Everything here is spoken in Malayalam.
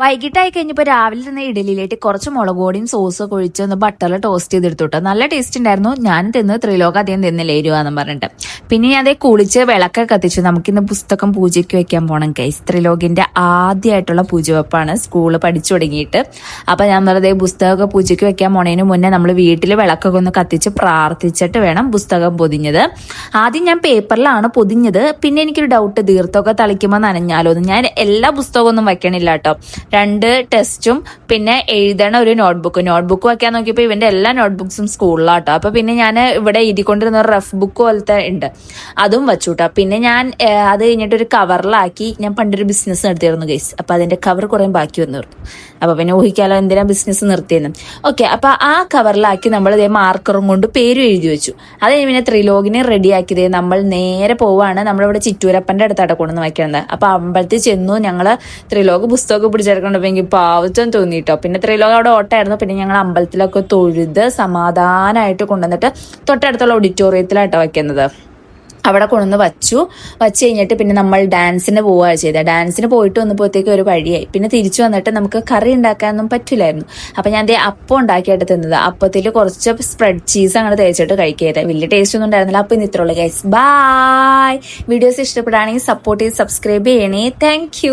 വൈകിട്ടായി കഴിഞ്ഞപ്പോൾ രാവിലെ തന്നെ ഇഡലിയിലേക്ക് കുറച്ച് മുളക് പൊടിയും സോസും ഒക്കെ ഒഴിച്ച് ഒന്ന് ബട്ടറിൽ ടോസ്റ്റ് ചെയ്തെടുത്തു. നല്ല ടേസ്റ്റ് ഉണ്ടായിരുന്നു. ഞാൻ തിന്ന് ത്രിലോക അധികം തിന്നില്ല എരുവാന്ന് പറഞ്ഞിട്ട്. പിന്നെ ഞാൻ അതേ കുളിച്ച് വിളക്കൊക്കെ കത്തിച്ചു. നമുക്കിന്ന് പുസ്തകം പൂജയ്ക്ക് വെക്കാൻ പോകണം ഗൈസ്. ത്രിലോകിന്റെ ആദ്യമായിട്ടുള്ള പൂജവെപ്പാണ് സ്കൂള് പഠിച്ചു തുടങ്ങിയിട്ട്. അപ്പൊ ഞാൻ പറഞ്ഞത് പുസ്തകമൊക്കെ പൂജയ്ക്ക് വെക്കാൻ പോണതിന് മുന്നേ നമ്മൾ വീട്ടിൽ വിളക്കൊക്കെ ഒന്ന് കത്തിച്ച് പ്രാർത്ഥിച്ചിട്ട് വേണം പുസ്തകം പൊതിഞ്ഞത്. ആദ്യം ഞാൻ പേപ്പറിലാണ് പൊതിഞ്ഞത്. പിന്നെ എനിക്കൊരു ഡൗട്ട്, തീർത്തൊക്കെ തളിക്കുമ്പോൾ നനഞ്ഞാലോ എന്ന്. ഞാൻ എല്ലാ പുസ്തകവും ഒന്നും വെക്കണില്ല കേട്ടോ. 2 ടെസ്റ്റും പിന്നെ എഴുതണ ഒരു നോട്ട്ബുക്ക് വെക്കാൻ നോക്കിയപ്പോൾ ഇവന്റെ എല്ലാ നോട്ട്ബുക്സും സ്കൂളിലാട്ടോ. അപ്പൊ പിന്നെ ഞാൻ ഇവിടെ എഴുതിക്കൊണ്ടിരുന്ന ഒരു റഫ് ബുക്ക് പോലത്തെ ഉണ്ട്, അതും വെച്ചുട്ടോ. പിന്നെ ഞാൻ അത് കഴിഞ്ഞിട്ട് ഒരു കവറിലാക്കി. ഞാൻ പണ്ടൊരു ബിസിനസ് നടത്തിയിരുന്നു ഗൈസ്. അപ്പൊ അതിന്റെ കവർ കുറേ ബാക്കി വന്നു. അപ്പൊ പിന്നെ ഊഹിക്കാലോ എന്തിനാ ബിസിനസ് നിർത്തിയെന്ന്. ഓക്കെ, അപ്പൊ ആ കവറിലാക്കി നമ്മൾ ഇതേ മാർക്കറും കൊണ്ട് പേരും എഴുതി വെച്ചു. അത് പിന്നെ ത്രിലോകിനെ റെഡിയാക്കിയതേ നമ്മൾ നേരെ പോവാണ്. നമ്മളിവിടെ ചിറ്റൂരപ്പന്റെ അടുത്താണ് കൊണ്ടുവന്ന് വയ്ക്കുന്നത്. അപ്പൊ അമ്പലത്തിൽ ചെന്നു. ഞങ്ങള് ത്രിലോക് പുസ്തകമൊക്കെ പിടിച്ചെടുക്കണ്ടപ്പോ എനിക്ക് പാവച്ചം തോന്നിട്ടോ. പിന്നെ ത്രിലോക് അവിടെ ഓട്ടായിരുന്നു. പിന്നെ ഞങ്ങൾ അമ്പലത്തിലൊക്കെ തൊഴുത് സമാധാനമായിട്ട് കൊണ്ടുവന്നിട്ട് തൊട്ടടുത്തുള്ള ഓഡിറ്റോറിയത്തിലാട്ടോ വയ്ക്കുന്നത്. അവിടെ കൊണ്ടുവന്ന് വച്ചു കഴിഞ്ഞിട്ട് പിന്നെ നമ്മൾ ഡാൻസിന് പോവുകയാണ് ചെയ്തത്. ഡാൻസിന് പോയിട്ട് വന്നപ്പോഴത്തേക്ക് ഒരു വഴിയായി. പിന്നെ തിരിച്ചു വന്നിട്ട് നമുക്ക് കറി ഉണ്ടാക്കാനൊന്നും പറ്റില്ലായിരുന്നു. അപ്പം ഞാൻ അപ്പം ഉണ്ടാക്കിയിട്ട് തിന്നത്. അപ്പത്തിൽ കുറച്ച് സ്പ്രെഡ് ചീസ് അങ്ങനെ തേച്ചിട്ട് കഴിക്കരുത്. വലിയ ടേസ്റ്റ് ഒന്നും ഉണ്ടായിരുന്നില്ല. അപ്പം ഇന്ന് ഇത്രയുള്ളൂ ഗൈസ്. ബൈ. വീഡിയോസ് ഇഷ്ടപ്പെടുകയാണെങ്കിൽ സപ്പോർട്ട് ചെയ്ത് സബ്സ്ക്രൈബ് ചെയ്യണേ. താങ്ക്